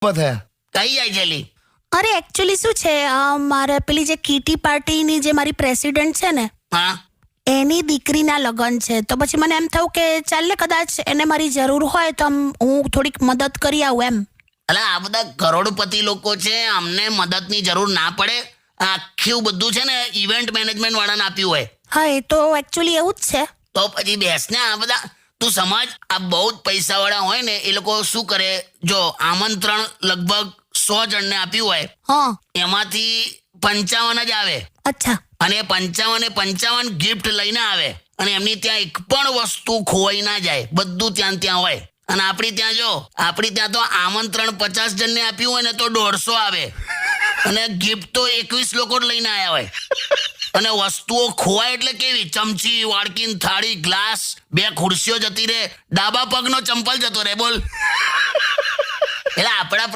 થયા. કઈ જાય છે લી? અરે એકચ્યુઅલી શું છે, મારે પેલી જે કીટી પાર્ટીની જે મારી પ્રેસિડેન્ટ છે ને, હા એની દીકરીના લગ્ન છે. તો પછી મને એમ થયું કે ચાલ ને, કદાચ એને મારી જરૂર હોય તો હું થોડીક મદદ કરી આવું એમ. એટલે આ બધા કરોડપતિ લોકો છે, અમને મદદની જરૂર ના પડે. આખું બધું છે ને ઇવેન્ટ મેનેજમેન્ટ વાળાને આપ્યું હોય. હા, એ તો એકચ્યુઅલી એવું જ છે. તો પછી બેસ ને. આ બધા તું સમજ, આ બહુ જ પૈસા વાળા હોય ને એ લોકો શું કરે, જો આમંત્રણ લગભગ 100 જણને આપ્યું હોય, હા. એમાંથી 55 જ આવે. અચ્છા. અને 55 ગિફ્ટ લઈને આવે. અને એમની ત્યાં એક પણ વસ્તુ ખોવાઈ ના જાય, બધું ત્યાં હોય. અને આપણી ત્યાં તો આમંત્રણ 50 જણને આપ્યું હોય ને તો 150 આવે. અને ગિફ્ટ તો 21 લોકો જ લઈને આવ્યા હોય. અને વસ્તુઓ ખોવાય એટલે કેવી, ચમચી, વાડકીન, થાળી, ગ્લાસ, 2 ખુરશીઓ જતી રહે, ડાબા પગનો ચંપલ જતો રહે. બોલ. એટલે આપણા